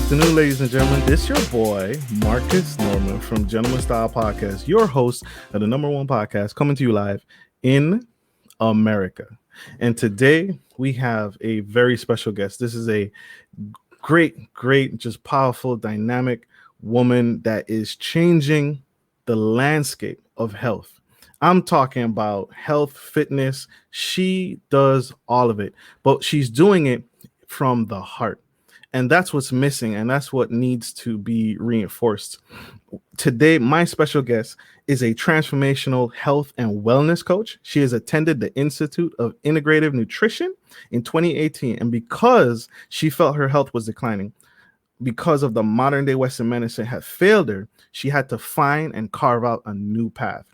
afternoon, ladies and gentlemen. This your boy, Marcus Norman from Gentleman Style Podcast, your host of the #1 podcast coming to you live in America. And today we have a very special guest. This is a great, just powerful, dynamic woman that is changing the landscape of health. I'm talking about health, fitness. She does all of it, but she's doing it from the heart. And that's what's missing, and that's what needs to be reinforced. Today, my special guest is a transformational health and wellness coach. She has attended the Institute of Integrative Nutrition in 2018, and because she felt her health was declining, because of the modern day Western medicine had failed her, she had to find and carve out a new path.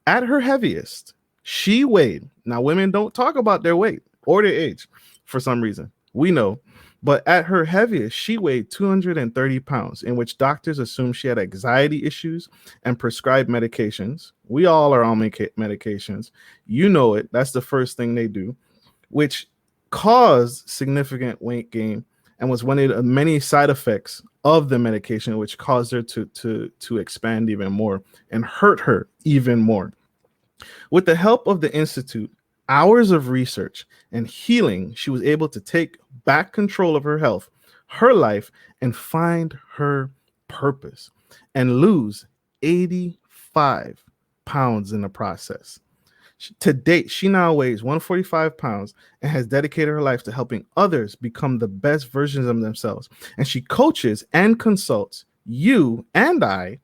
At her heaviest, she weighed. Now, women don't talk about their weight or their age for some reason. We know. But at her heaviest, she weighed 230 pounds, in which doctors assumed she had anxiety issues and prescribed medications. We all are on medications. You know it. That's the first thing they do, which caused significant weight gain and was one of the many side effects of the medication, which caused her to expand even more and hurt her even more. With the help of the Institute, hours of research and healing, she was able to take back control of her health, her life, and find her purpose and lose 85 pounds in the process. To date, she now weighs 145 pounds and has dedicated her life to helping others become the best versions of themselves. And she coaches and consults you and I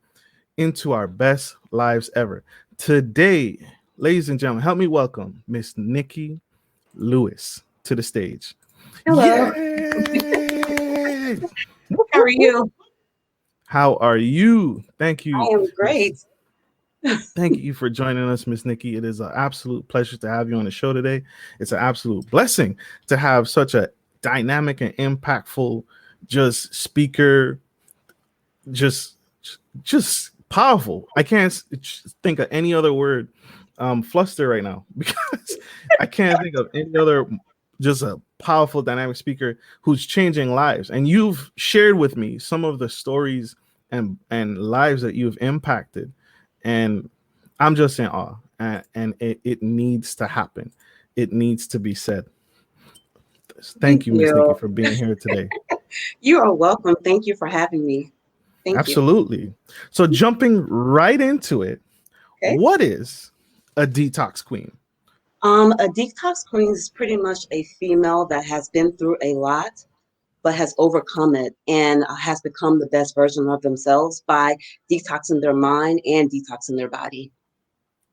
into our best lives ever. Today, ladies and gentlemen, help me welcome Miss Nikki Lewis to the stage. Hello. Yay! How are you? How are you? Thank you. I am great. Thank you for joining us, Miss Nikki. It is an absolute pleasure to have you on the show today. It's an absolute blessing to have such a dynamic and impactful just speaker, just powerful. I can't think of any other word. Flustered right now because I can't think of any other just a powerful dynamic speaker who's changing lives. And you've shared with me some of the stories and lives that you've impacted, and I'm just in awe. And it needs to happen. It needs to be said. Thank you, Miss Nikki, for being here today. You are welcome. Thank you for having me. Thank Absolutely. you. So jumping right into it, Okay. What is a detox queen? A detox queen is pretty much a female that has been through a lot, but has overcome it and has become the best version of themselves by detoxing their mind and detoxing their body.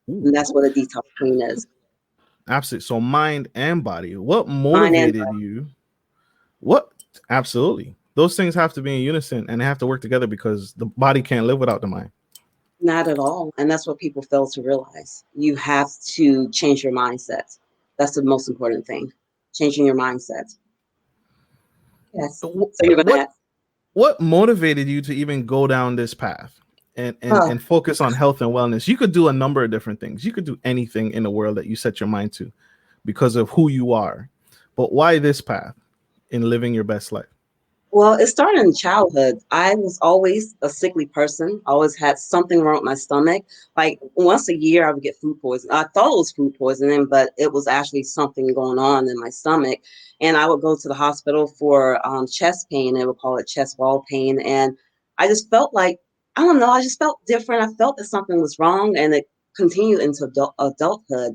Ooh. And that's what a detox queen is. Absolutely. So mind and body. What motivated you? Absolutely. Those things have to be in unison and they have to work together because the body can't live without the mind. Not at all. And that's what people fail to realize. You have to change your mindset. That's the most important thing. Changing your mindset. Yes. So you're going to ask. What motivated you to even go down this path and focus on health and wellness? You could do a number of different things. You could do anything in the world that you set your mind to because of who you are. But why this path in living your best life? Well, it started in childhood. I was always a sickly person. I always had something wrong with my stomach. Like once a year, I would get food poisoning. I thought it was food poisoning, but it was actually something going on in my stomach. And I would go to the hospital for chest pain. They would call it chest wall pain. And I just felt like, I don't know, I just felt different. I felt that something was wrong, and it continued into adulthood.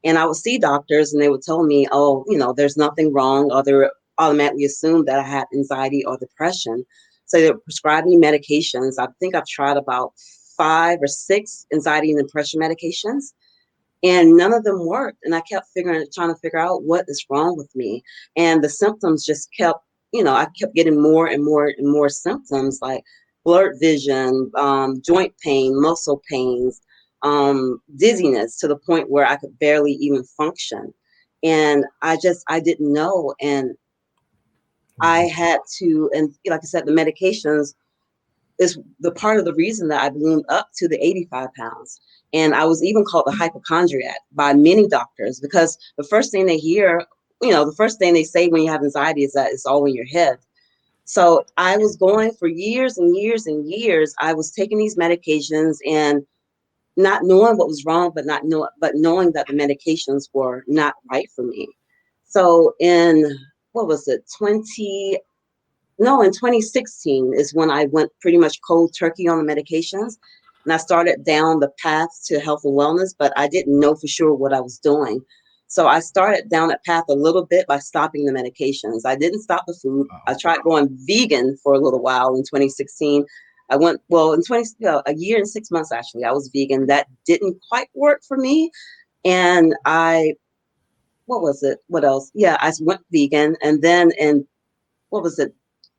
And I would see doctors and they would tell me, oh, there's nothing wrong, or they're automatically assumed that I had anxiety or depression. So they would prescribe me medications. I think I've tried about 5 or 6 anxiety and depression medications, and none of them worked. And I kept trying to figure out what is wrong with me. And the symptoms just kept, I kept getting more and more and more symptoms, like blurred vision, joint pain, muscle pains, dizziness, to the point where I could barely even function. And I didn't know. And I had to, and like I said, the medications is the part of the reason that I ballooned up to the 85 pounds. And I was even called the hypochondriac by many doctors, because the first thing they hear, the first thing they say when you have anxiety is that it's all in your head. So I was going for years and years and years. I was taking these medications and not knowing what was wrong, but knowing that the medications were not right for me. So in what was it, 20 no, in 2016 is when I went pretty much cold turkey on the medications. And I started down the path to health and wellness, but I didn't know for sure what I was doing. So I started down that path a little bit by stopping the medications. I didn't stop the food. I Wow. tried going vegan for a little while in 2016. I went, well, in 20, a year and 6 months actually, I was vegan. That didn't quite work for me. And what was it? What else? Yeah, I went vegan. And then in, what was it?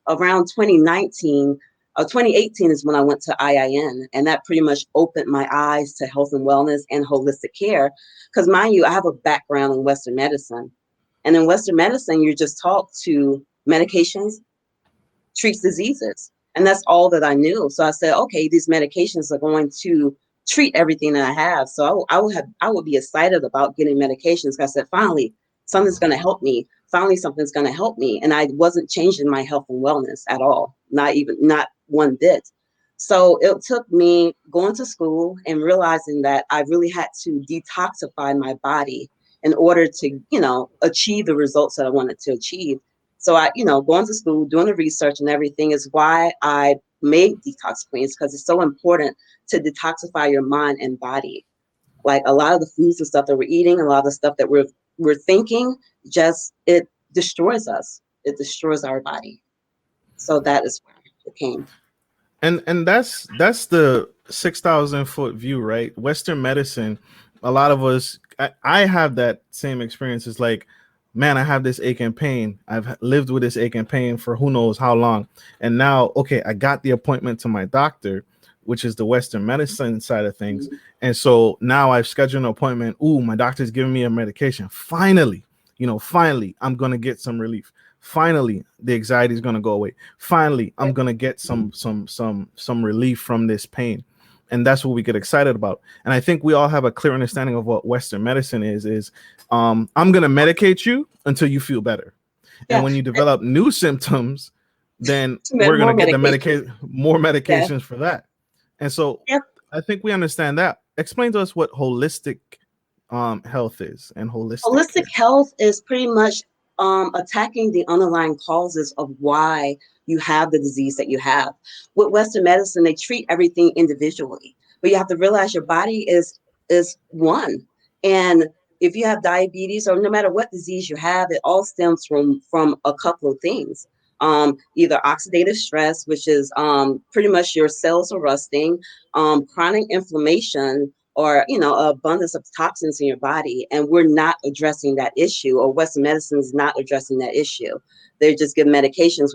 Around 2019 or 2018 is when I went to IIN, and that pretty much opened my eyes to health and wellness and holistic care. Because mind you, I have a background in Western medicine, and in Western medicine, you're just taught to medications treats diseases. And that's all that I knew. So I said, okay, these medications are going to treat everything that I have. So I would be excited about getting medications. I said, finally, something's going to help me. Finally, something's going to help me. And I wasn't changing my health and wellness at all, not one bit. So it took me going to school and realizing that I really had to detoxify my body in order to, achieve the results that I wanted to achieve. So going to school, doing the research and everything is why I made Detox Queens, because it's so important to detoxify your mind and body. Like a lot of the foods and stuff that we're eating, a lot of the stuff that we're thinking, just it destroys us. It destroys our body. So that is where it came. And that's the 6,000 foot view, right? Western medicine, a lot of us, I have that same experience. It's like, man, I have this ache and pain. I've lived with this ache and pain for who knows how long, and now, okay, I got the appointment to my doctor, which is the Western medicine side of things, and so now I've scheduled an appointment. Ooh, my doctor's giving me a medication. Finally, finally, I'm gonna get some relief. Finally, the anxiety is going to go away. Finally, I'm going to get some relief from this pain. And that's what we get excited about. And I think we all have a clear understanding of what Western medicine is I'm going to medicate you until you feel better. And Yeah, when you develop new symptoms, then we're going more to get the medication. more Yeah, medications for that. And so yeah. I think we understand that. Explain to us what holistic health is and holistic Holistic care. health is pretty much attacking the underlying causes of why you have the disease that you have. With Western medicine, they treat everything individually, but you have to realize your body is one. And if you have diabetes or no matter what disease you have, it all stems from a couple of things. Either oxidative stress, which is pretty much your cells are rusting, chronic inflammation, or abundance of toxins in your body, and we're not addressing that issue, or Western medicine is not addressing that issue. They just give medications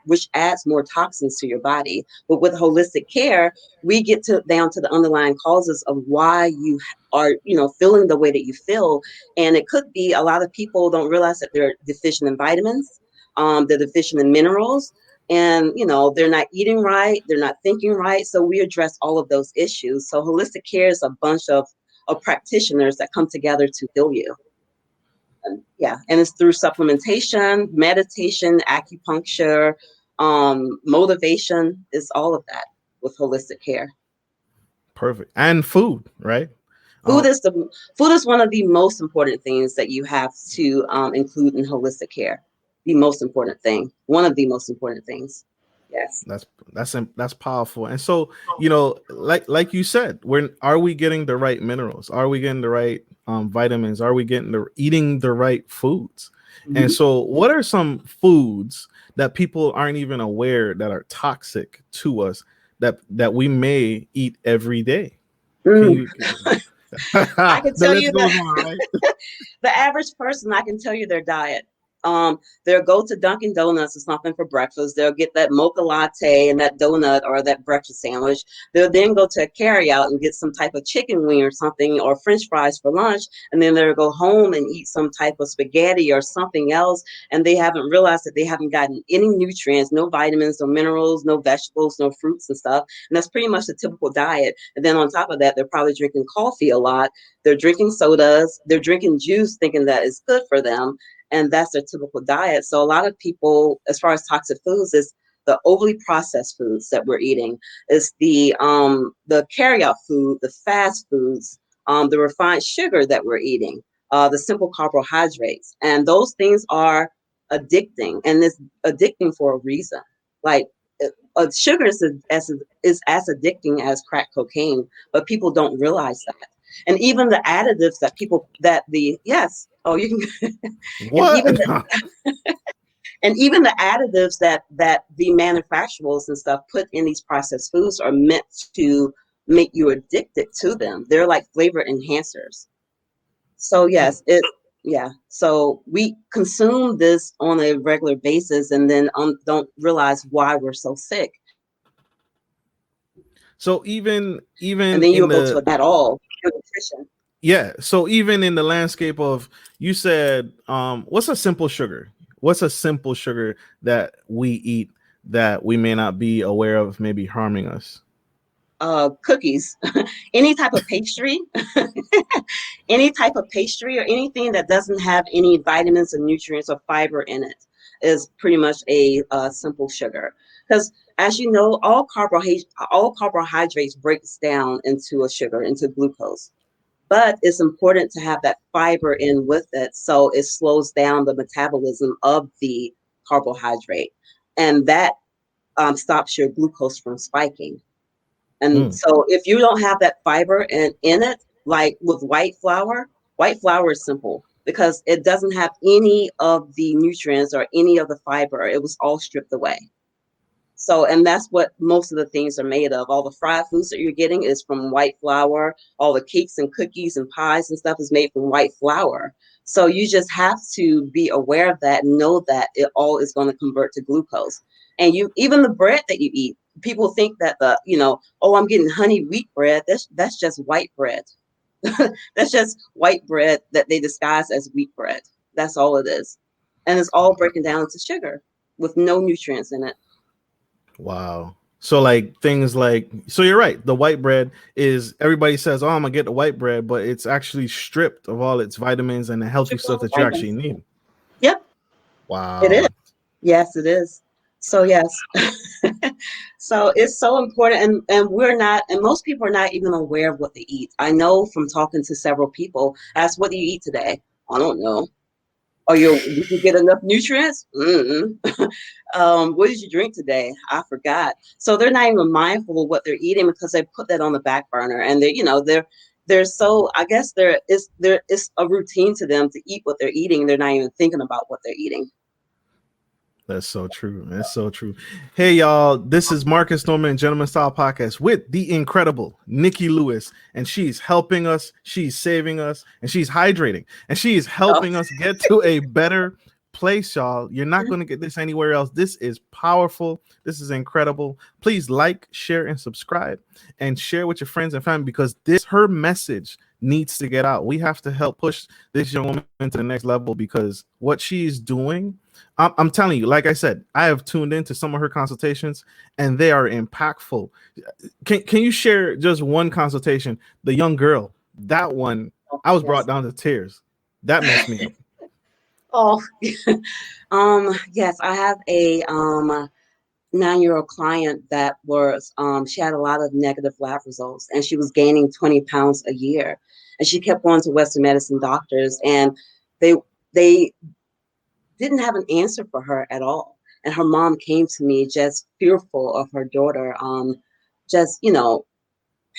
which adds more toxins to your body. But with holistic care, we get down to the underlying causes of why you are feeling the way that you feel. And it could be, a lot of people don't realize that they're deficient in vitamins, they're deficient in minerals, and they're not eating right, they're not thinking right. So we address all of those issues. So holistic care is a bunch of practitioners that come together to heal you. And yeah, and it's through supplementation, meditation, acupuncture, motivation. Is all of that with holistic care. Perfect. And food, right? Food Um, is the food is one of the most important things that you have to include in holistic care. The most important thing, one of the most important things. Yes. that's powerful. And so, like you said, when are we getting the right minerals? Are we getting the right vitamins? Are we getting the eating the right foods? And Mhm. so, what are some foods that people aren't even aware that are toxic to us that we may eat every day? Can Mm. you? I can The tell list you goes that on, right? the average person, I can tell you their diet. They'll go to Dunkin' Donuts or something for breakfast. They'll get that mocha latte and that donut or that breakfast sandwich. They'll then go to a carryout and get some type of chicken wing or something, or French fries for lunch. And then they'll go home and eat some type of spaghetti or something else. And they haven't realized that they haven't gotten any nutrients, no vitamins, no minerals, no vegetables, no fruits and stuff. And that's pretty much the typical diet. And then on top of that, they're probably drinking coffee a lot, they're drinking sodas, they're drinking juice thinking that it's good for them. and that's their typical diet. So a lot of people, as far as toxic foods, is the overly processed foods that we're eating, is the carryout food, the fast foods, the refined sugar that we're eating, the simple carbohydrates, and those things are addicting, and it's addicting for a reason. Like sugar is as addicting as crack cocaine, but people don't realize that. And even the additives that people that the yes, oh you can, and What? even and even the additives that the manufacturers and stuff put in these processed foods are meant to make you addicted to them. They're like flavor enhancers. So yes, it yeah. So we consume this on a regular basis and then don't realize why we're so sick. So even And even then in you'll go to the at all your nutrition. yeah, so even in the landscape of, you said, what's a simple sugar? What's a simple sugar that we eat that we may not be aware of maybe harming us? Cookies, any type of pastry, any type of pastry or anything that doesn't have any vitamins and nutrients or fiber in it is pretty much a simple sugar. Because as you know, all carbohydrates breaks down into a sugar, into glucose. But it's important to have that fiber in with it so it slows down the metabolism of the carbohydrate. And that stops your glucose from spiking. And Mm. so if you don't have that fiber in it, like with white flour is simple because it doesn't have any of the nutrients or any of the fiber. It was all stripped away. So, and that's what most of the things are made of. All the fried foods that you're getting is from white flour. All the cakes and cookies and pies and stuff is made from white flour. So you just have to be aware of that and know that it all is going to convert to glucose. And you, even the bread that you eat, people think that oh, I'm getting honey wheat bread. That's just white bread. That's just white bread that they disguise as wheat bread. That's all it is. And it's all breaking down to sugar with no nutrients in it. Wow. So like things like, so you're right. The white bread is, everybody says, "Oh, I'm gonna get the white bread," but it's actually stripped of all its vitamins and the healthy Stripped all stuff the that you actually vitamins. need. Yep, it is. Wow. Yes, it is. So yes. So it's so important, and we're not, and most people are not even aware of what they eat. I know from talking to several people, ask, what do you eat today? I don't know. Did you get enough nutrients? Mm-mm. What did you drink today? I forgot. So they're not even mindful of what they're eating because they put that on the back burner, and they're so, I guess there is a routine to them to eat what they're eating. They're not even thinking about what they're eating. That's so true. That's so true. Hey, y'all. This is Marcus Norman, Gentleman Style Podcast, with the incredible Nikki Lewis. And she's helping us, she's saving us, and she's hydrating. And she is Oh, helping us get to a better place, y'all. You're not going to get this anywhere else. This is powerful. This is incredible. Please like, share, and subscribe, and share with your friends and family, because her message needs to get out. We have to help push this young woman to the next level, because what she's doing, I'm telling you, like I said, I have tuned into some of her consultations and they are impactful. Can you share just one consultation? The young girl, that one, I was brought yes. down to tears. That messed me up. Oh, yes, I have a 9-year-old client that was she had a lot of negative lab results and she was gaining 20 pounds a year. And she kept going to Western medicine doctors and they they didn't have an answer for her at all. And her mom came to me just fearful of her daughter just,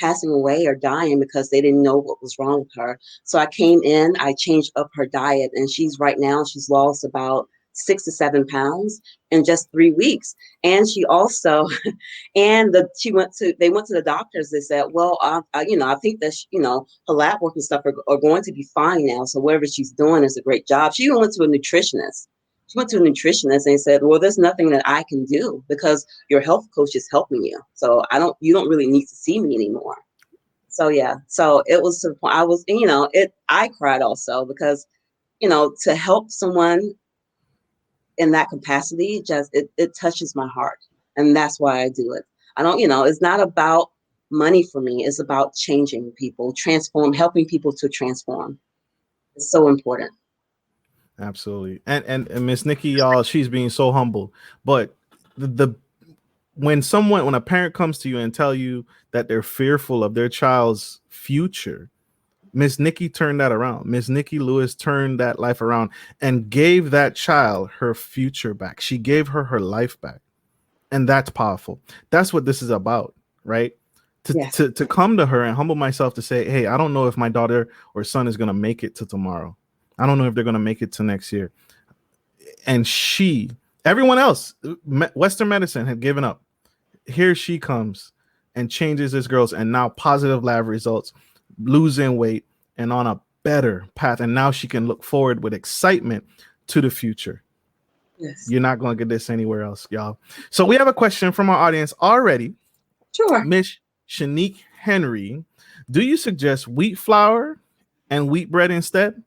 passing away or dying because they didn't know what was wrong with her. So I came in, I changed up her diet, and she's lost about 6 to 7 pounds in just 3 weeks. And she also, they went to the doctors. They said, well, I think that her lab work and stuff are going to be fine now. So whatever she's doing is a great job. She even went to a nutritionist. She went to a nutritionist and said, well, there's nothing that I can do because your health coach is helping you. So you don't really need to see me anymore. So yeah, so it was to the point I cried also because, to help someone in that capacity, just it touches my heart. And that's why I do it. I don't, it's not about money for me. It's about changing people, helping people to transform. It's so important. Absolutely. And Miss Nikki, y'all, she's being so humble. But the when a parent comes to you and tell you that they're fearful of their child's future, Miss Nikki turned that around. Miss Nikki Lewis turned that life around and gave that child her future back. She gave her her life back. And that's powerful. That's what this is about, right? To, Yes. to come to her and humble myself to say, hey, I don't know if my daughter or son is going to make it to tomorrow. I don't know if they're going to make it to next year. And everyone else, Western medicine had given up. Here she comes and changes this girl's, and now positive lab results, losing weight and on a better path. And now she can look forward with excitement to the future. Yes. You're not going to get this anywhere else, y'all. So we have a question from our audience already. Sure. Miss Shanique Henry, do you suggest wheat flour and wheat bread instead?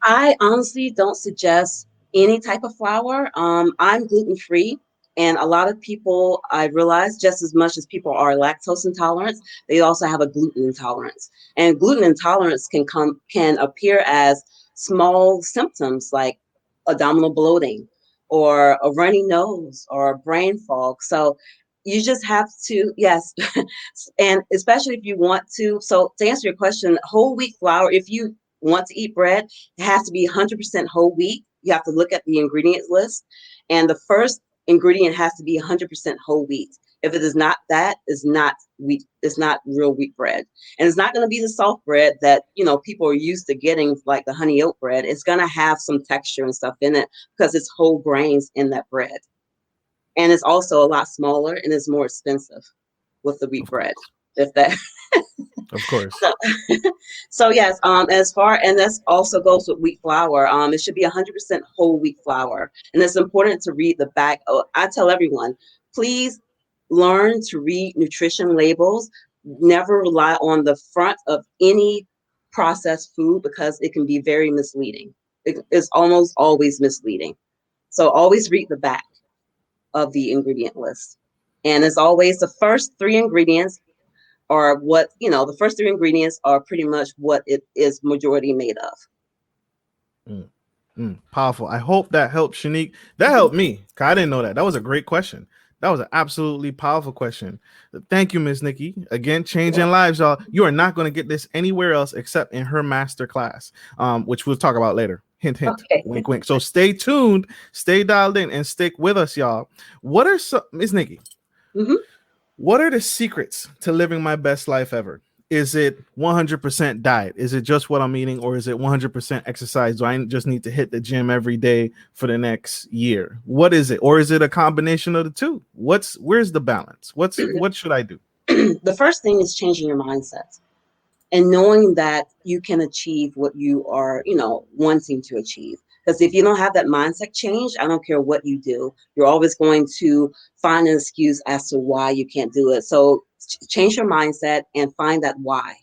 I honestly don't suggest any type of flour. I'm gluten free, and a lot of people, I realize, just as much as people are lactose intolerant, they also have a gluten intolerance. And gluten intolerance can appear as small symptoms like abdominal bloating, or a runny nose, or brain fog. So you just have to, yes, and especially if you want to. So to answer your question, whole wheat flour, if you want to eat bread, it has to be 100% whole wheat. You have to look at the ingredients list, and the first ingredient has to be 100% whole wheat. If it is not that, it's not wheat. It's not real wheat bread, and it's not going to be the soft bread that people are used to getting, like the honey oat bread. It's going to have some texture and stuff in it because it's whole grains in that bread, and it's also a lot smaller and it's more expensive with the wheat Of bread. course. If that Of course. so, so yes, as far, and this also goes with wheat flour. It should be 100% whole wheat flour, and it's important to read the back. Oh, I tell everyone, please learn to read nutrition labels. Never rely on the front of any processed food because it can be very misleading. It is almost always misleading. So always read the back of the ingredient list. And as always, the first three ingredients are the first three ingredients are pretty much what it is majority made of. Mm. Powerful. I hope that helped, Shanique. That helped me. 'Cause I didn't know that. That was a great question. That was an absolutely powerful question. Thank you, Miss Nikki. Again, changing lives, y'all. You are not going to get this anywhere else except in her master class, which we'll talk about later. Hint, hint, Okay. wink, wink. So stay tuned, stay dialed in, and stick with us, y'all. What are some, Miss Nikki? Mm-hmm. What are the secrets to living my best life ever? Is it 100% diet? Is it just what I'm eating, or is it 100% exercise? Do I just need to hit the gym every day for the next year? What is it? Or is it a combination of the two? Where's the balance? What should I do? The first thing is changing your mindset and knowing that you can achieve what you are, wanting to achieve. Because if you don't have that mindset change, I don't care what you do, you're always going to find an excuse as to why you can't do it. So change your mindset and find that why.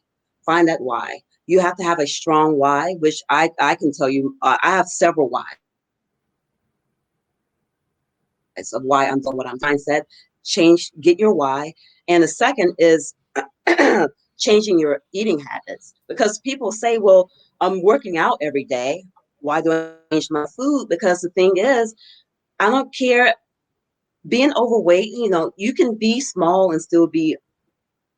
Find that why. You have to have a strong why, which I can tell you, I have several whys of why I'm doing what I'm doing. Mindset, change, get your why. And the second is changing your eating habits, because people say, well, I'm working out every day. Why do I need to change my food? Because the thing is, I don't care. Being overweight, you can be small and still be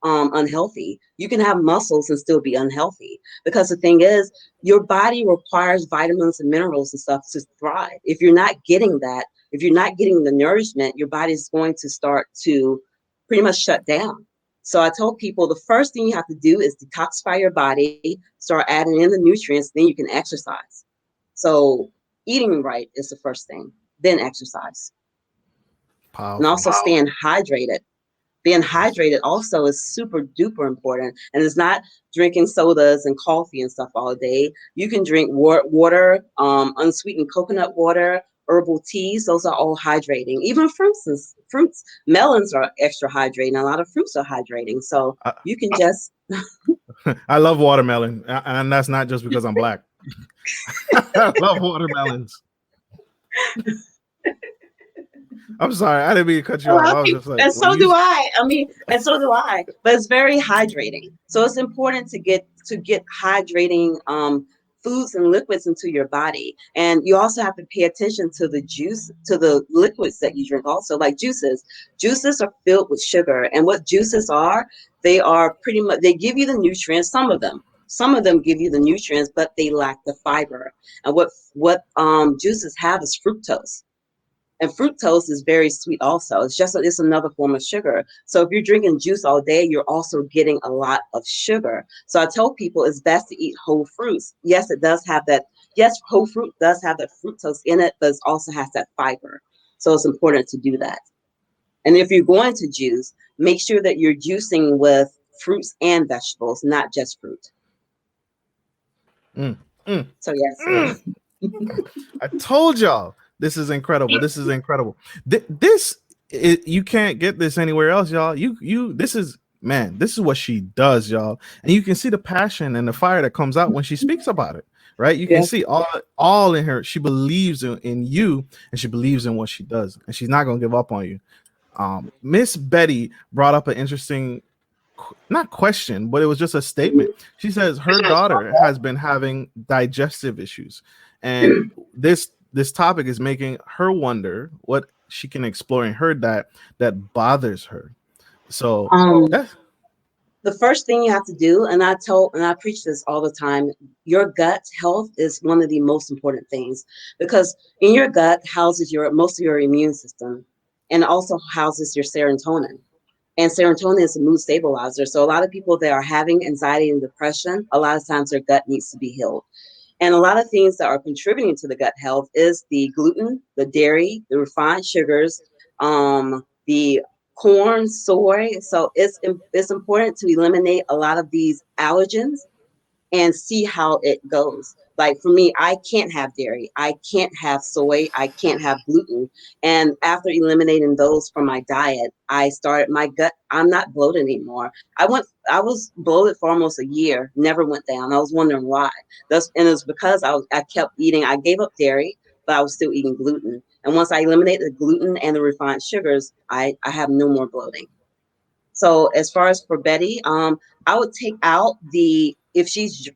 unhealthy. You can have muscles and still be unhealthy, because the thing is, your body requires vitamins and minerals and stuff to thrive. If you're not getting that, if you're not getting the nourishment, your body's going to start to pretty much shut down. So I told people the first thing you have to do is detoxify your body, start adding in the nutrients, then you can exercise. So eating right is the first thing, then exercise, and Powerful. also staying hydrated. Being hydrated also is super duper important, and it's not drinking sodas and coffee and stuff all day. You can drink water, unsweetened coconut water, herbal teas. Those are all hydrating. Even fruits, melons are extra hydrating. A lot of fruits are hydrating, so I, you can just I love watermelon, and that's not just because I'm black. I love watermelons. I'm sorry, I didn't mean to cut a you off. lot of I was people, just like, and when so you do I. I mean, and so do I. But it's very hydrating. So it's important to get hydrating foods and liquids into your body. And you also have to pay attention to the juice, to the liquids that you drink also, like juices. Juices are filled with sugar. And what juices are, they are pretty much, they give you the nutrients, some of them. Some of them give you the nutrients, but they lack the fiber. And what juices have is fructose. And fructose is very sweet also. It's another form of sugar. So if you're drinking juice all day, you're also getting a lot of sugar. So I tell people it's best to eat whole fruits. Yes, it does have that. Yes, whole fruit does have that fructose in it, but it also has that fiber. So it's important to do that. And if you're going to juice, make sure that you're juicing with fruits and vegetables, not just fruit. Mm, mm, So yes, mm. I told y'all this is incredible. This is incredible. You can't get this anywhere else, y'all. This is, man, this is what she does, y'all. And you can see the passion and the fire that comes out when she speaks about it, right? You can yes. see all in her. She believes in you, and she believes in what she does, and she's not gonna give up on you. Miss Betty brought up an interesting, not question, but it was just a statement. She says her daughter has been having digestive issues, and this topic is making her wonder what she can explore in her diet that bothers her. So Um, that's the first thing you have to do, and I preach this all the time, your gut health is one of the most important things, because in your gut houses your most of your immune system, and also houses your serotonin. And serotonin is a mood stabilizer. So a lot of people that are having anxiety and depression, a lot of times their gut needs to be healed. And a lot of things that are contributing to the gut health is the gluten, the dairy, the refined sugars, the corn, soy. So it's important to eliminate a lot of these allergens and see how it goes. Like for me, I can't have dairy, I can't have soy, I can't have gluten. And after eliminating those from my diet, I started my gut. I'm not bloated anymore. I was bloated for almost a year, never went down. I was wondering why. And it's because I kept eating. I gave up dairy, but I was still eating gluten. And once I eliminated the gluten and the refined sugars, I have no more bloating. So as far as for Betty, I would take out the if she's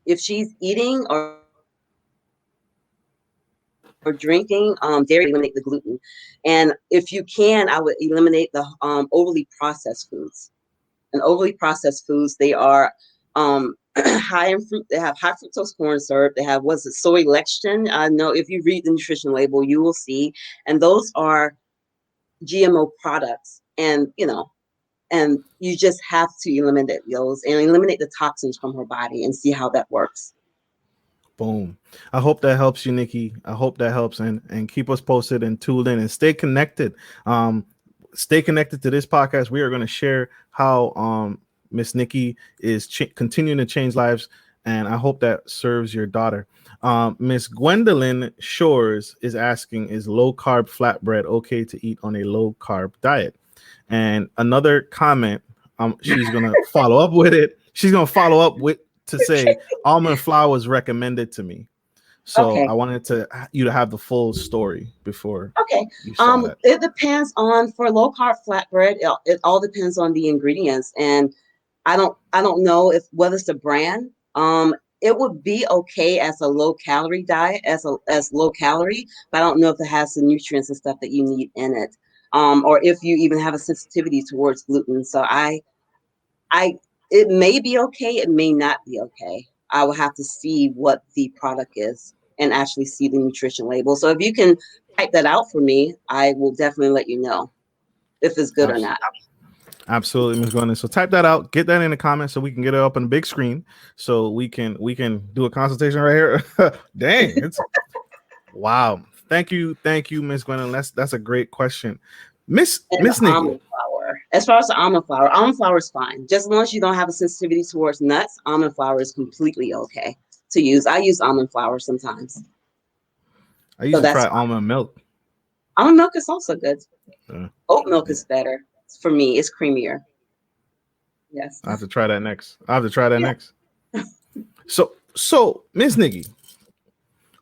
eating or drinking dairy, eliminate the gluten, and if you can, I would eliminate the overly processed foods. And overly processed foods, they are high in fruit. They have high fructose corn syrup. They have what's it, soy lecithin. I know if you read the nutrition label, you will see, and those are GMO products, and you just have to eliminate those and eliminate the toxins from her body and see how that works. boom. I hope that helps you, Nikki. I hope that helps, and keep us posted and tuned in and stay connected. Stay connected to this podcast. We are going to share how Miss Nikki is continuing to change lives, and I hope that serves your daughter. Miss Gwendolyn Shores is asking, is low carb flatbread okay to eat on a low carb diet? And another comment, she's gonna follow up with it. She's gonna follow up with to say almond flour was recommended to me. So Okay. I wanted you to have the full story before Okay. you saw that. It depends on for low carb flatbread. It all depends on the ingredients, and I don't know if whether it's the brand. It would be okay as a low calorie diet, as low calorie, but I don't know if it has the nutrients and stuff that you need in it. Or if you even have a sensitivity towards gluten. So I it may be okay, it may not be okay. I will have to see what the product is and actually see the nutrition label. So if you can type that out for me, I will definitely let you know if it's good or Abs- not. Absolutely, Ms. Gordon. So type that out, get that in the comments so we can get it up on the big screen, so we can do a consultation right here. Dang, it's wow. Thank you, Miss Gordon. That's a great question, And the Miss Nikki. almond flour. As far as the almond flour is fine. Just as long as you don't have a sensitivity towards nuts, almond flour is completely okay to use. I use almond flour sometimes. I So used to that's try fine. almond milk. Almond milk is also good. Uh, Oat milk yeah, is better. For me, it's creamier. Yes. I have to try that next. I have to try that Yeah. next. So Miss Nikki,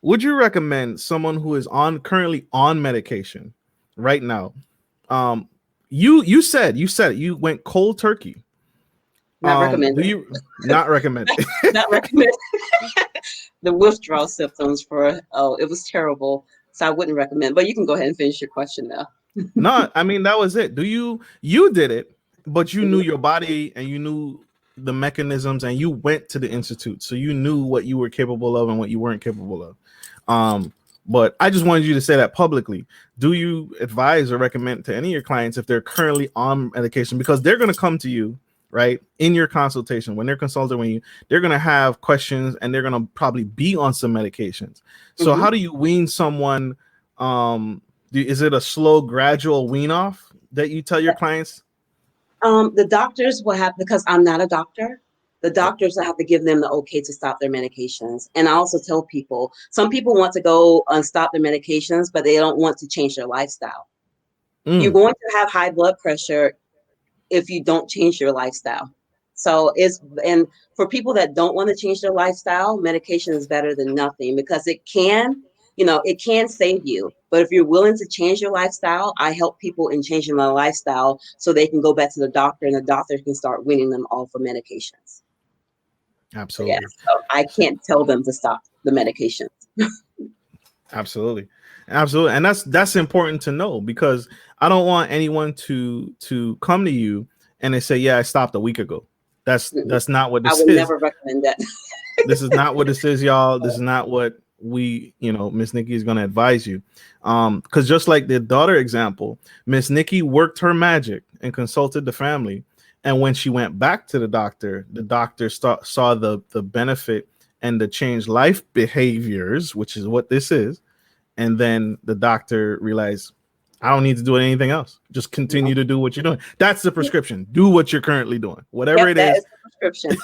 would you recommend someone who is currently on medication right now? Um, you said you went cold turkey. Not Do recommended. you not recommend it? Not recommend. The withdrawal symptoms for, oh, it was terrible. So I wouldn't recommend. But you can go ahead and finish your question now. No, I mean that was it. Do you did it, but you knew Mhm. your body and you knew the mechanisms and you went to the institute, so you knew what you were capable of and what you weren't capable of. Um, but I just wanted you to say that publicly. Do you advise or recommend to any of your clients if they're currently on medication, because they're going to come to you, right, in your consultation when they're consulting with you, they're going to have questions and they're going to probably be on some medications. So how Mhm. do you wean someone? Is it a slow, gradual wean off that you tell your clients? The doctors will have, because I'm not a doctor, the Yep. doctors will have to give them the okay to stop their medications. And I also tell people, some people want to go and stop their medications, but they don't want to change their lifestyle. You're Mm, going to have high blood pressure if you don't change your lifestyle. So and for people that don't want to change their lifestyle, medication is better than nothing because it can save you. But if you're willing to change your lifestyle, I help people in changing their lifestyle so they can go back to the doctor and the doctor can start weaning them off of medications. So yes, absolutely. so I can't tell them to stop the medication. Absolutely. Absolutely. And that's important to know, because I don't want anyone to come to you and they say, "Yeah, I stopped a week ago." Mm-mm. That's not what I this would is. never recommend that. This is not what this is, y'all. This is not what Miss Nikki is going to advise you. Cuz just like the daughter example, Miss Nikki worked her magic and consulted the family, and when she went back to the doctor saw the benefit and the changed life behaviors, which is what this is. And then the doctor realized, I don't need to do anything else. Just continue No. to do what you're doing. That's the prescription. Do what you're currently doing, whatever Yep, it that is. is the prescription.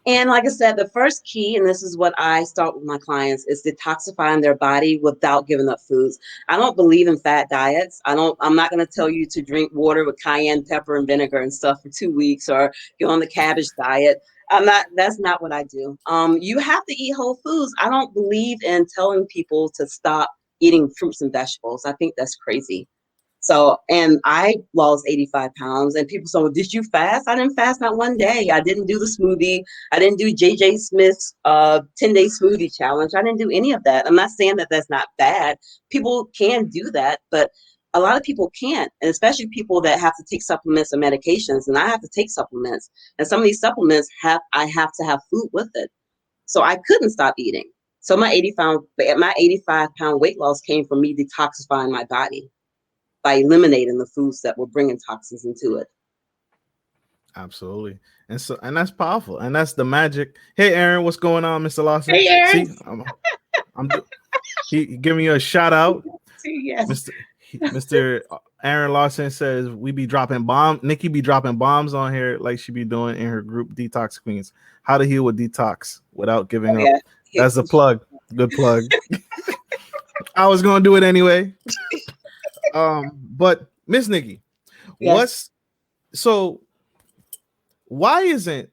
And like I said, the first key, and this is what I start with my clients, is detoxifying their body without giving up foods. I don't believe in fat diets. I'm not going to tell you to drink water with cayenne pepper and vinegar and stuff for 2 weeks or go on the cabbage diet. That's not what I do. You have to eat whole foods. I don't believe in telling people to stop eating fruits and vegetables. I think that's crazy. So, and I lost 85 pounds, and people say, well, did you fast? I didn't fast not one day. I didn't do the smoothie. I didn't do JJ Smith's 10-day smoothie challenge. I didn't do any of that. I'm not saying that that's not bad. People can do that, but a lot of people can't, and especially people that have to take supplements and medications. And I have to take supplements, and some of these supplements I have to have food with it. So I couldn't stop eating. So my 85-pound weight loss came from me detoxifying my body by eliminating the foods that were bringing toxins into it. Absolutely. And that's powerful. And that's the magic. Hey Aaron, what's going on, Mr. Lawson? Hey, Aaron. See, I'm he giving you a shout out. Yes. Mr. Mr. Aaron Lawson says we be dropping Nikki be dropping bombs on here like she be doing in her group Detox Queens. How to heal with detox without Oh, giving up. yeah. That's a plug. Good plug. I was gonna do it anyway. But Miss Nikki, Yes. what's so why isn't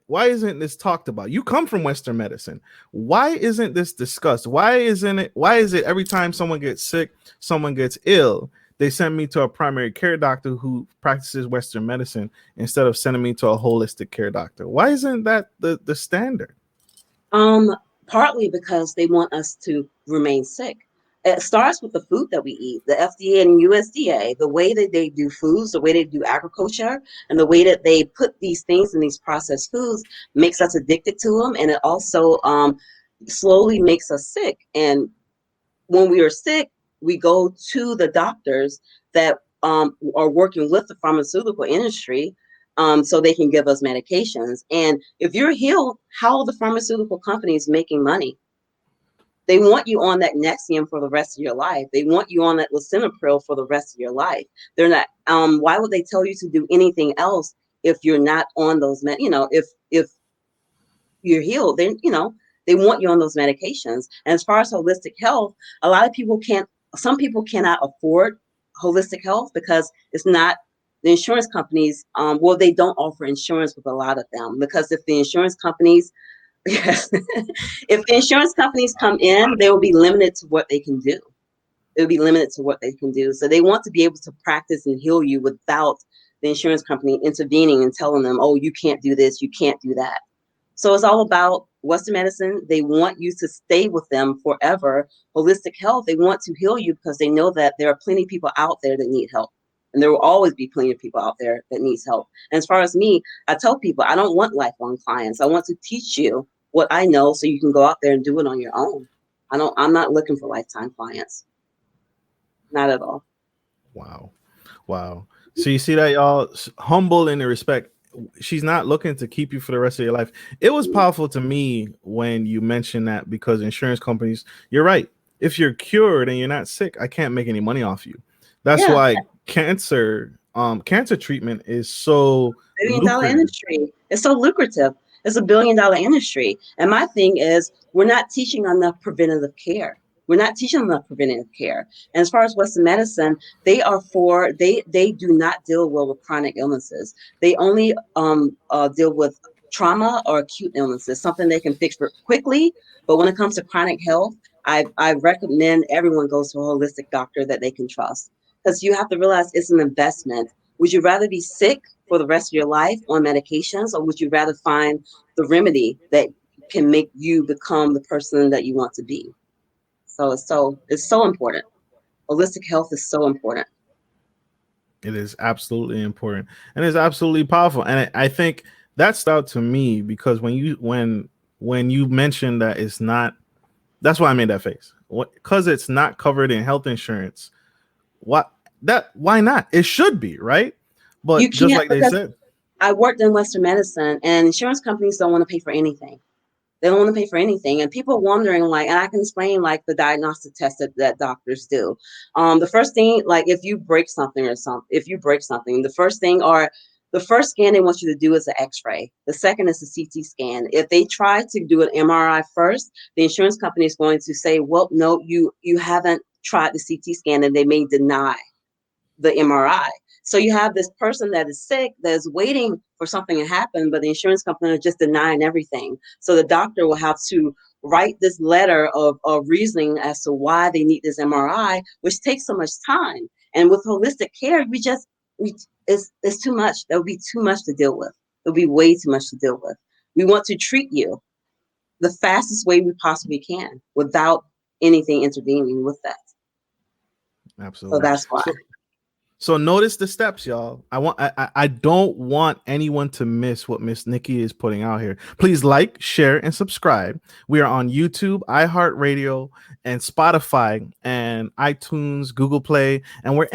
this talked about? You come from Western medicine. Why isn't this discussed? Why is it every time someone gets sick, someone gets ill, they send me to a primary care doctor who practices Western medicine instead of sending me to a holistic care doctor? Why isn't that the standard? Um, Partly because they want us to remain sick. It starts with the food that we eat. The FDA and USDA, the way that they do foods, the way they do agriculture, and the way that they put these things in these processed foods makes us addicted to them, and it also slowly makes us sick. And when we are sick, we go to the doctors that are working with the pharmaceutical industry so they can give us medications. And if you're healed, how are the pharmaceutical companies making money? They want you on that Nexium for the rest of your life. They want you on that lisinopril for the rest of your life. They're not. Why would they tell you to do anything else if you're not on those if you're healed, then they want you on those medications. And as far as holistic health, a lot of people can't. Some people cannot afford holistic health because it's not the insurance companies. Well, they don't offer insurance with a lot of them because if the insurance companies, yes, if the insurance companies come in, they will be limited to what they can do. It will be limited to what they can do. So they want to be able to practice and heal you without the insurance company intervening and telling them, oh, you can't do this, you can't do that. So it's all about Western medicine. They want you to stay with them forever. Holistic health, they want to heal you because they know that there are plenty of people out there that need help. And there will always be plenty of people out there that needs help. And as far as me, I tell people I don't want lifelong clients. I want to teach you what I know so you can go out there and do it on your own. I'm not looking for lifetime clients. Not at all. Wow. Wow. So you see that, y'all? Humble in the respect. She's not looking to keep you for the rest of your life. It was powerful to me when you mentioned that, because insurance companies, you're right. If you're cured and you're not sick, I can't make any money off you. That's Yeah, why cancer treatment is so $1 billion lucrative. industry. It's so lucrative. It's $1 billion industry. And my thing is, we're not teaching enough preventative care. We're not teaching enough preventative care. And as far as Western medicine, they do not deal well with chronic illnesses. They only deal with trauma or acute illnesses, something they can fix quickly. But when it comes to chronic health, I recommend everyone goes to a holistic doctor that they can trust, because you have to realize it's an investment. Would you rather be sick for the rest of your life on medications, or would you rather find the remedy that can make you become the person that you want to be? So it's so important. Holistic health is so important. It is absolutely important, and it's absolutely powerful. And I think that stood out to me because when you mentioned that it's not, that's why I made that face. Because it's not covered in health insurance. What that? Why not? It should be, right? You But just can't, like they because said, I worked in Western medicine, and insurance companies don't want to pay for anything. They don't want to pay for anything. And people wondering, like, and I can explain like the diagnostic tests that doctors do. The first thing, like if you break something or something, if you break something, the first scan they want you to do is an X-ray. The second is a CT scan. If they try to do an MRI first, the insurance company is going to say, well, no, you haven't tried the CT scan, and they may deny the MRI. So you have this person that is sick, that is waiting for something to happen, but the insurance company is just denying everything. So the doctor will have to write this letter of reasoning as to why they need this MRI, which takes so much time. And with holistic care, it's too much. That would be too much to deal with. It would be way too much to deal with. We want to treat you the fastest way we possibly can without anything intervening with that. So absolutely. that's why. So notice the steps, y'all. I don't want anyone to miss what Miss Nikki is putting out here. Please like, share, and subscribe. We are on YouTube, iHeartRadio, and Spotify, and iTunes, Google Play, and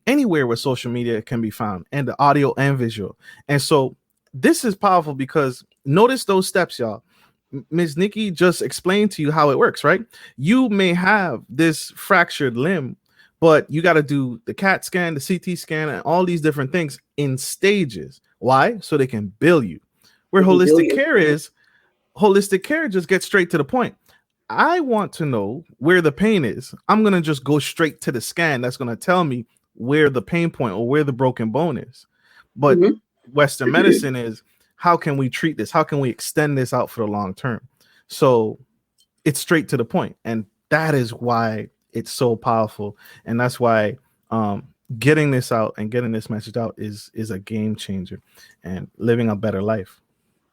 anywhere where social media can be found, and the audio and visual. And so this is powerful because notice those steps, y'all. Miss Nikki just explained to you how it works, right? You may have this fractured limb, but you got to do the CAT scan, the CT scan, and all these different things in stages. Why? So they can bill you. Where They can bill you. holistic care just gets straight to the point. I want to know where the pain is. I'm going to just go straight to the scan. That's going to tell me where the pain point or where the broken bone is. But Mhm. Western medicine is, how can we treat this? How can we extend this out for the long term? So it's straight to the point, and that is why it's so powerful, and that's why getting this out and getting this message out is a game changer and living a better life.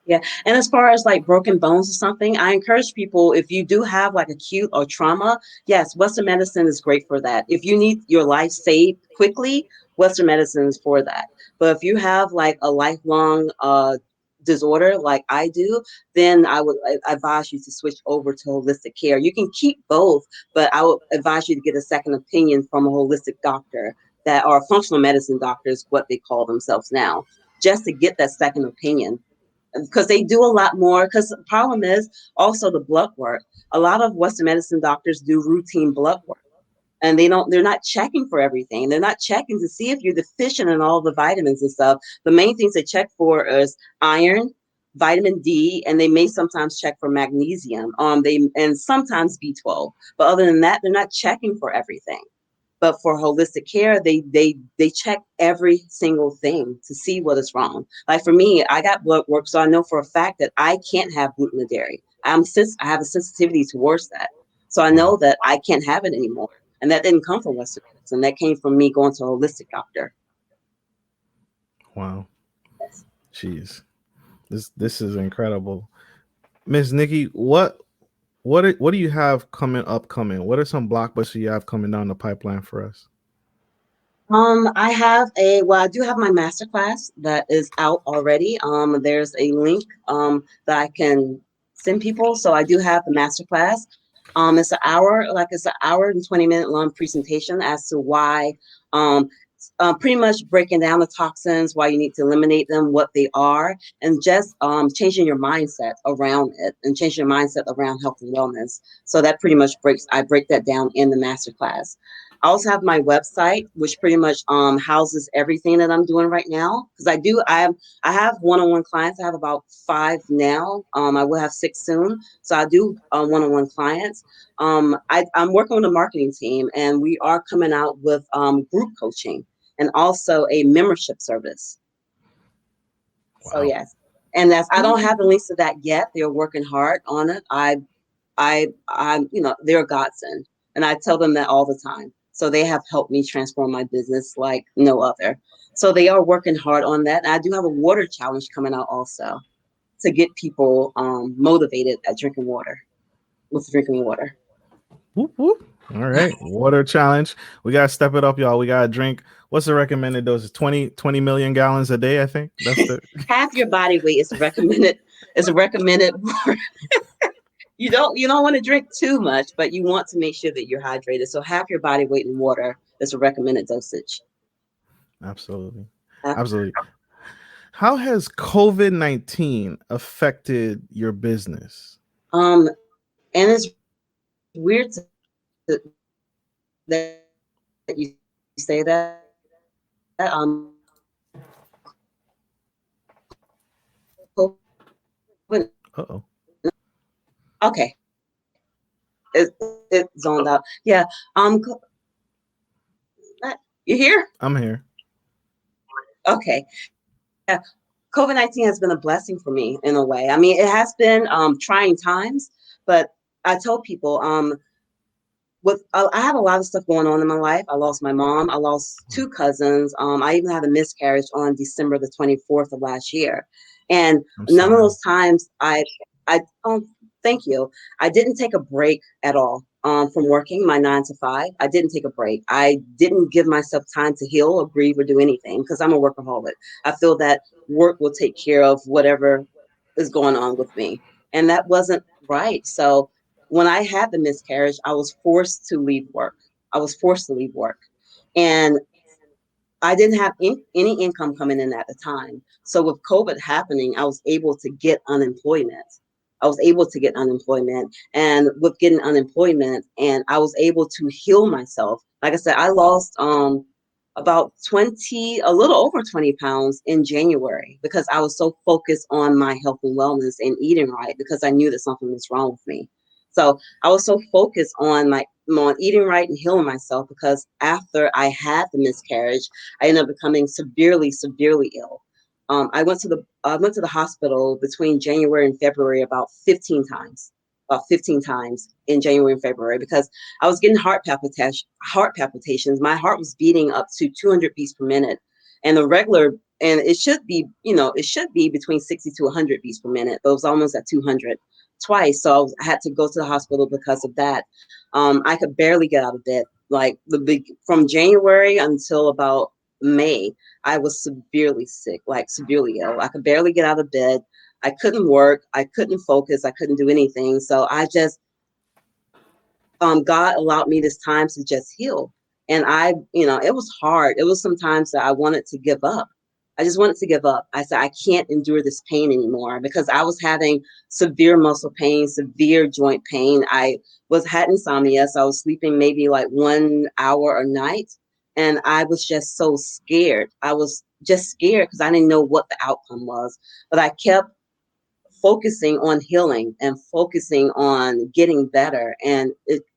Yeah. And as far as like broken bones or something, I encourage people, if you do have like acute or trauma, yes, Western medicine is great for that. If you need your life saved quickly, Western medicine is for that. But if you have like a lifelong disorder like I do, then I would advise you to switch over to holistic care. You can keep both, but I would advise you to get a second opinion from a holistic doctor, that are functional medicine doctors, what they call themselves now, just to get that second opinion, because they do a lot more. Because the problem is also the blood work. A lot of Western medicine doctors do routine blood work, and they're not checking for everything. They're not checking to see if you're deficient in all the vitamins and stuff. The main things they check for is iron, vitamin D, and they may sometimes check for magnesium, and sometimes B12. But other than that, they're not checking for everything. But for holistic care, they check every single thing to see what is wrong. Like for me, I got blood work, so I know for a fact that I can't have gluten or dairy. I have a sensitivity towards that, so I know Wow. that I can't have it anymore. And that didn't come from Western medicine. That came from me going to a holistic doctor. Wow. Jeez. This is incredible. Miss Nikki, what do you have coming? What are some blockbusters you have coming down the pipeline for us? I do have my masterclass that is out already. There's a link that I can send people. So I do have the masterclass. It's an hour and 20-minute long presentation as to why, um, pretty much breaking down the toxins, why you need to eliminate them, what they are, and just changing your mindset around it and changing your mindset around health and wellness. So that pretty much I break that down in the masterclass. I also have my website, which pretty much houses everything that I'm doing right now. Because I have one-on-one clients. I have about 5 now. I will have 6 soon. So I do one-on-one clients. I'm working with a marketing team, and we are coming out with group coaching and also a membership service. So Wow. yes, and I don't have the links to that yet. They're working hard on it. I'm, they're a godsend. And I tell them that all the time. So they have helped me transform my business like no other. So they are working hard on that. And I do have a water challenge coming out also to get people motivated at drinking water. Whoop, whoop. All right. Water challenge. We gotta step it up, y'all. We gotta drink. What's the recommended dose? 20 million gallons a day, I think. That's the Half your body weight is recommended. Is recommended. You don't want to drink too much, but you want to make sure that you're hydrated. So half your body weight in water is a recommended dosage. absolutely. Uh, Absolutely. How has COVID-19 affected your business? and it's weird that you say that. Uh-oh. Okay, it zoned out. Yeah. You here? I'm here. Okay. Yeah. COVID-19 has been a blessing for me in a way. I mean, it has been trying times, but I tell people I have a lot of stuff going on in my life. I lost my mom. I lost 2 cousins. I even had a miscarriage on December the 24th of last year, and I'm none of sorry. those times I thank you. I didn't take a break at all from working my 9 to 5. I didn't take a break. I didn't give myself time to heal or grieve or do anything because I'm a workaholic. I feel that work will take care of whatever is going on with me, and that wasn't right. So when I had the miscarriage, I was forced to leave work. I was forced to leave work. And I didn't have any income coming in at the time. So with COVID happening, I was able to get unemployment. I was able to get unemployment. And with getting unemployment, and I was able to heal myself. Like I said, I lost about 20, a little over 20 pounds in January because I was so focused on my health and wellness and eating right because I knew that something was wrong with me. So I was so focused on eating right and healing myself because after I had the miscarriage, I ended up becoming severely, severely ill. I went to the hospital between January and February about 15 times in January and February because I was getting heart palpitations. My heart was beating up to 200 beats per minute, and it should be, it should be between 60 to 100 beats per minute, but it was almost at 200 twice. So I had to go to the hospital because of that. I could barely get out of bed. Like from January until about May, I was severely sick, like severely ill. I could barely get out of bed. I couldn't work. I couldn't focus. I couldn't do anything. So I just God allowed me this time to just heal. And it was hard. It was sometimes that I wanted to give up. I just wanted to give up. I said, I can't endure this pain anymore because I was having severe muscle pain, severe joint pain. Had insomnia. So I was sleeping maybe like 1 hour a night. And I was just so scared. I was just scared because I didn't know what the outcome was. But I kept focusing on healing and focusing on getting better. And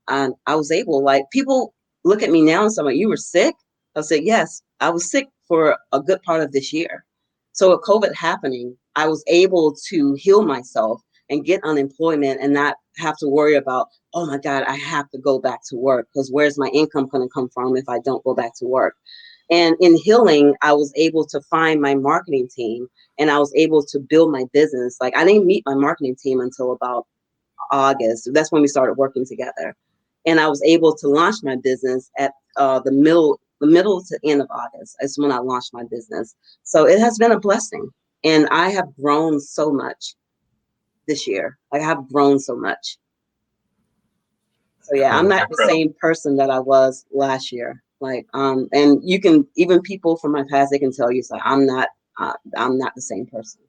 I was able, like, people look at me now and say, like, you were sick? I said, yes, I was sick for a good part of this year. So with COVID happening, I was able to heal myself and get unemployment and not have to worry about, oh my God, I have to go back to work because where's my income going to come from if I don't go back to work? And in healing, I was able to find my marketing team and I was able to build my business. Like I didn't meet my marketing team until about August. That's when we started working together. And I was able to launch my business at the middle to end of August. That's when I launched my business. So it has been a blessing. And I have grown so much this year. Like I have grown so much. So yeah, I'm Incredible. not the same person that I was last year. Like, and you can even people from my past, they can tell you, so I'm not the same person.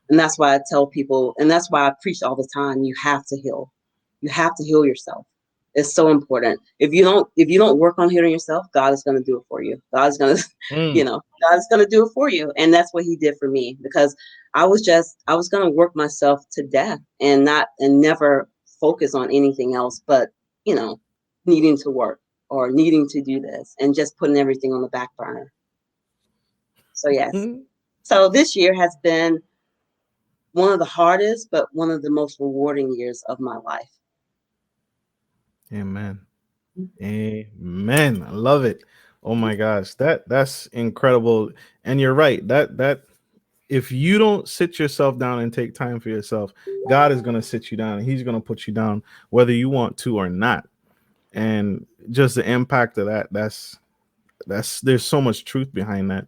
And that's why I tell people, and that's why I preach all the time. You have to heal. You have to heal yourself. It's so important. If you don't work on healing yourself, God is going to do it for you. God's going to, Mm. God's going to do it for you. And that's what He did for me because I was going to work myself to death and never focus on anything else, but you know, needing to work or needing to do this and just putting everything on the back burner. So yes. So this year has been one of the hardest, but one of the most rewarding years of my life. Amen. Amen. I love it. Oh my gosh, that's incredible. And you're right. That if you don't sit yourself down and take time for yourself, God is going to sit you down and He's going to put you down whether you want to or not. And just the impact of that, that's there's so much truth behind that.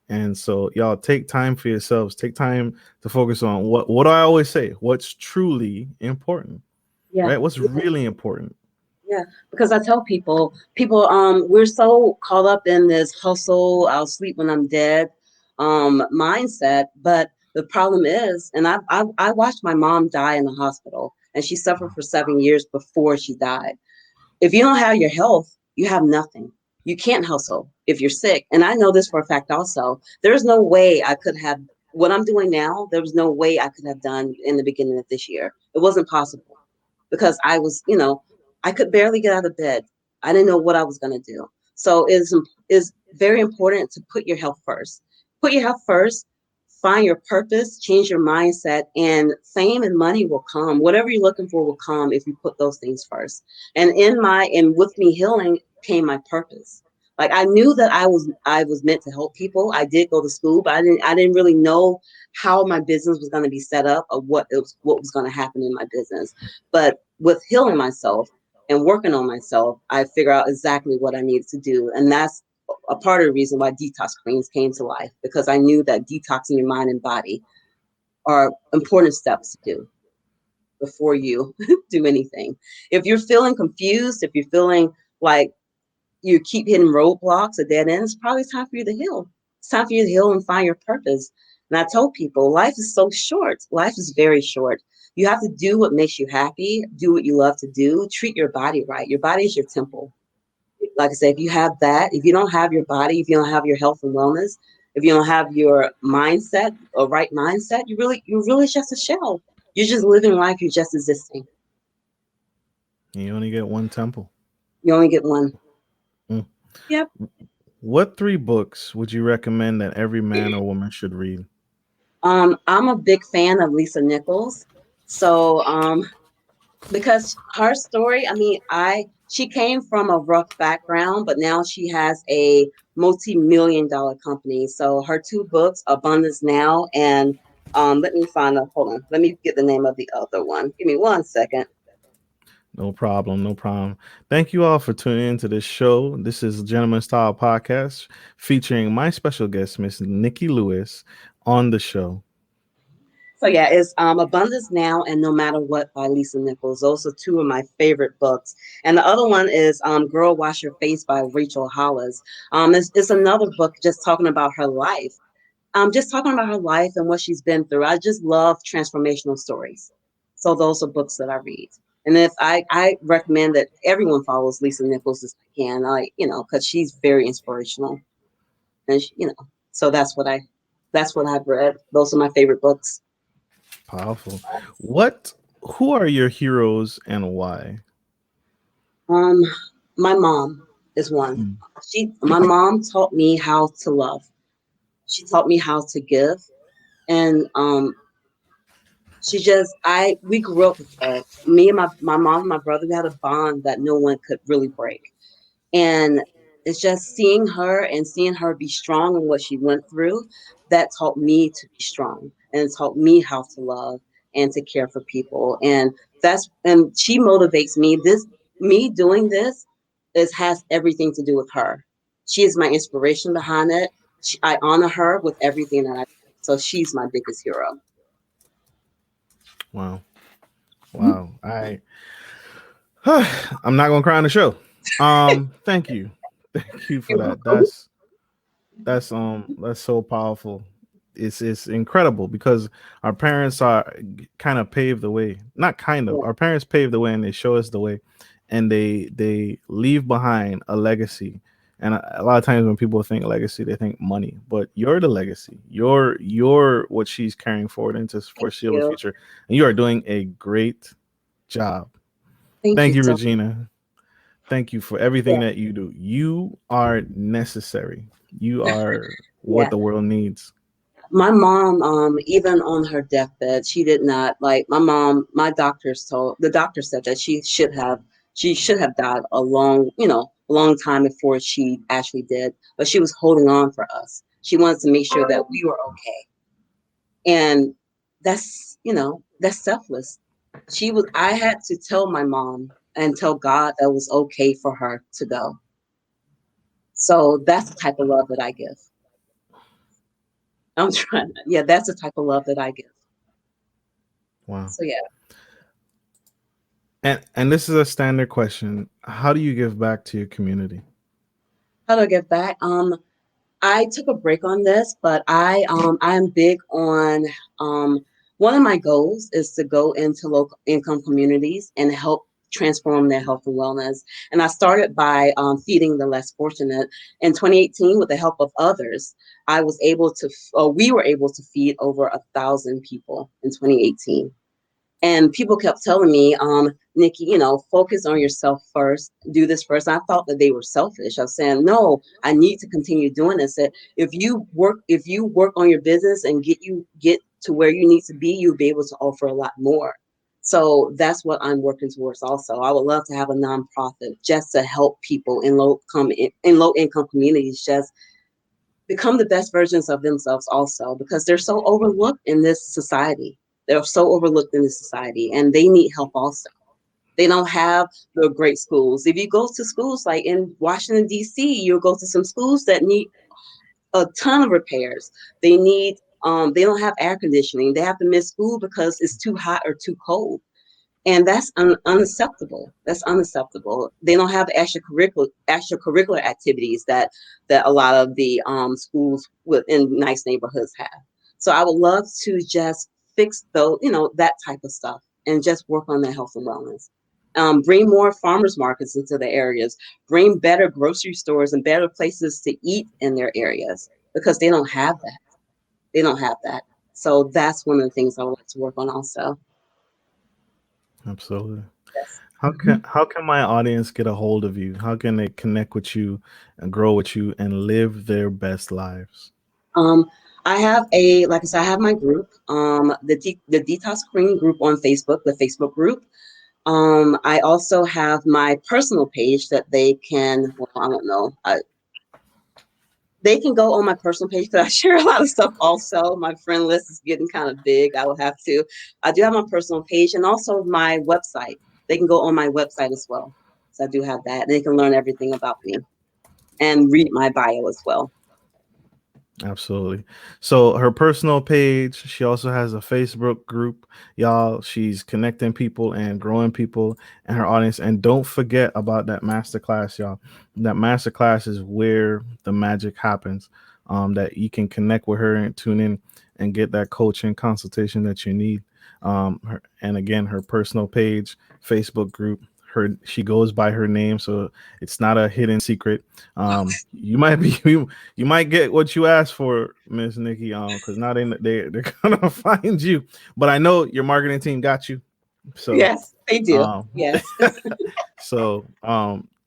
And so y'all take time for yourselves. Take time to focus on what do I always say? What's truly important, Yeah. right? What's really important. Yeah, because I tell people, we're so caught up in this hustle, I'll sleep when I'm dead, mindset. But the problem is, and I watched my mom die in the hospital, and she suffered for 7 years before she died. If you don't have your health, you have nothing. You can't hustle if you're sick. And I know this for a fact also. There's no way I could have what I'm doing now. There was no way I could have done in the beginning of this year. It wasn't possible because I could barely get out of bed. I didn't know what I was going to do. So it's very important to put your health first. Put your health first, find your purpose, change your mindset, and fame and money will come. Whatever you're looking for will come if you put those things first. And with me healing came my purpose. Like I knew that I was meant to help people. I did go to school, but I didn't really know how my business was going to be set up or what was going to happen in my business. But with healing myself and working on myself, I figure out exactly what I needed to do. And that's a part of the reason why Detox Queens came to life, because I knew that detoxing your mind and body are important steps to do before you do anything. If you're feeling confused, if you're feeling like you keep hitting roadblocks or dead ends, it's probably time for you to heal. It's time for you to heal and find your purpose. And I told people, life is so short. Life is very short. You have to do what makes you happy, do what you love to do, treat your body right. Your body is your temple. Like I said, if you have that, if you don't have your body, if you don't have your health and wellness, if you don't have your mindset, a right mindset, you're really just a shell. You're just living life, you're just existing. You only get one temple. You only get one. Mm. Yep. What three books would you recommend that every man or woman should read? I'm a big fan of Lisa Nichols. So because her story, I mean, I she came from a rough background, but now she has a multi-million dollar company. So her two books, Abundance Now and let me find out, hold on, let me get the name of the other one. Give me 1 second. No problem, no problem. Thank you all for tuning into this show. This is Gentleman Style Podcast featuring my special guest, Miss Nikki Lewis, on the show. So yeah, it's Abundance Now and No Matter What by Lisa Nichols. Those are two of my favorite books. And the other one is Girl Wash Your Face by Rachel Hollis. It's another book just talking about her life. Just talking about her life and what she's been through. I just love transformational stories. So those are books that I read. And if I recommend that everyone follows Lisa Nichols as they can, because she's very inspirational. And so that's what I've read. Those are my favorite books. Powerful. What? Who are your heroes and why? Um, my mom is one. Mm. My mom taught me how to love. She taught me how to give, and we grew up with her. Me and my mom and my brother, we had a bond that no one could really break. And It's just seeing her and seeing her be strong in what she went through that taught me to be strong and taught me how to love and to care for people. And she motivates me. This me doing this is has everything to do with her. She is my inspiration behind it. I honor her with everything that I do. So she's my biggest hero. Wow. Wow. I'm not gonna cry on the show. Thank you. Thank you for You're that. welcome. That's so powerful. It's incredible because our parents are kind of paved the way. Not kind of. Yeah, Our parents paved the way and they show us the way, and they leave behind a legacy. And a lot of times when people think legacy, they think money. But you're the legacy. You're what she's carrying forward into thank foreseeable you. future, and you are doing a great job. Thank you Thank you, so Regina. Thank you for everything yeah, that you do. You are necessary. You are what yeah. the world needs. My mom, even on her deathbed, she did not like my mom. The doctor said that she should have died a long, a long time before she actually did. But she was holding on for us. She wanted to make sure that we were okay, and that's selfless. I had to tell my mom and tell God that it was okay for her to go. So that's the type of love that I give. I'm trying. Yeah, that's the type of love that I give. Wow. So yeah. And this is a standard question. How do you give back to your community? How do I give back? I took a break on this, but I'm big on um one of my goals is to go into local income communities and help transform their health and wellness. And I started by feeding the less fortunate. In 2018, with the help of others, we were able to feed over 1,000 people in 2018. And people kept telling me, Nikki, focus on yourself first, do this first. And I thought that they were selfish. I was saying, no, I need to continue doing this. That if you work on your business and get to where you need to be, you'll be able to offer a lot more. So that's what I'm working towards also. I would love to have a nonprofit just to help people in low income communities just become the best versions of themselves also because they're so overlooked in this society. They're so overlooked in this society and they need help also. They don't have the great schools. If you go to schools like in Washington, D.C., you'll go to some schools that need a ton of repairs. They don't have air conditioning. They have to miss school because it's too hot or too cold, and that's unacceptable. That's unacceptable. They don't have extracurricular activities that a lot of the schools within nice neighborhoods have. So I would love to just fix those, that type of stuff, and just work on their health and wellness. Bring more farmers markets into the areas. Bring better grocery stores and better places to eat in their areas because they don't have that. They don't have that. So that's one of the things I would like to work on also. Absolutely. Yes. How can my audience get a hold of you? How can they connect with you and grow with you and live their best lives? Um, like I said, I have my group, the Detox Queen group on Facebook, the Facebook group. I also have my personal page that well, I don't know, they can go on my personal page because I share a lot of stuff also. My friend list is getting kind of big. I do have my personal page and also my website. They can go on my website as well. So I do have that. And they can learn everything about me and read my bio as well. Absolutely. So her personal page, she also has a Facebook group. Y'all, she's connecting people and growing people and her audience. And don't forget about that masterclass, y'all. That masterclass is where the magic happens. That you can connect with her and tune in and get that coaching consultation that you need. And again, her personal page, Facebook group. She goes by her name, so it's not a hidden secret. You might be you might get what you asked for, Miss Nikki, because now they're gonna find you. But I know your marketing team got you. So Yes, they do. um Yes.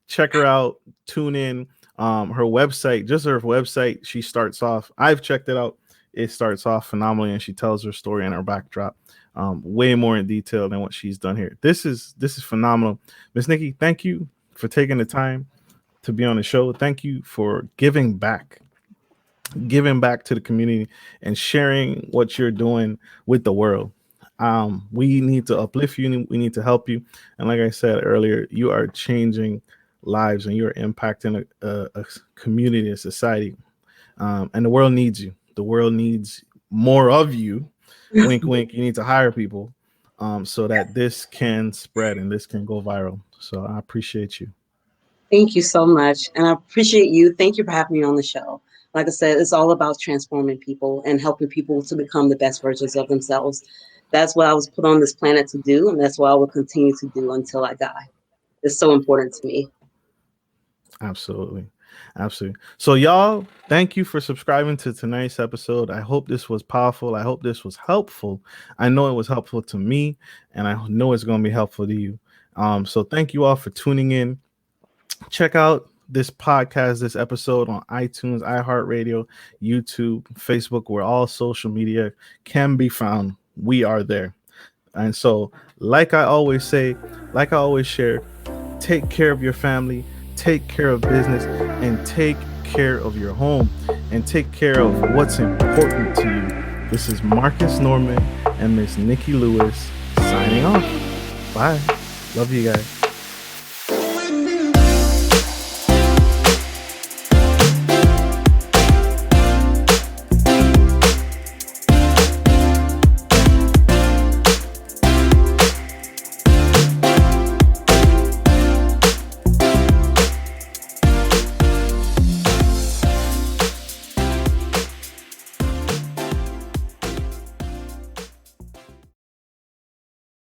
check her out, tune in. Her website, just her website, she starts off. I've checked it out. It starts off phenomenally, and she tells her story and her backdrop way more in detail than what she's done here. This is phenomenal. Miss Nikki, thank you for taking the time. to be on the show. Thank you for giving back to the community and sharing what you're doing with the world. We need to uplift you. We need to help you. And like I said earlier, you are changing lives and you're impacting a community, a society. And the world needs you. The world needs more of you. Wink, wink. You need to hire people so that this can spread and this can go viral. So I appreciate you. Thank you so much. And I appreciate you. Thank you for having me on the show. Like I said, it's all about transforming people and helping people to become the best versions of themselves. That's what I was put on this planet to do, and that's what I will continue to do until I die. It's so important to me. Absolutely. Absolutely. So, y'all, thank you for subscribing to tonight's episode. I hope this was powerful. I hope this was helpful. I know it was helpful to me, and I know it's going to be helpful to you. So, thank you all for tuning in. Check out this podcast, this episode on iTunes, iHeartRadio, YouTube, Facebook, where all social media can be found. We are there. And so, like I always say, like I always share, take care of your family, take care of business, and take care of your home, and take care of what's important to you. This is Marcus Norman and Miss Nikki Lewis signing off. Bye. Love you guys.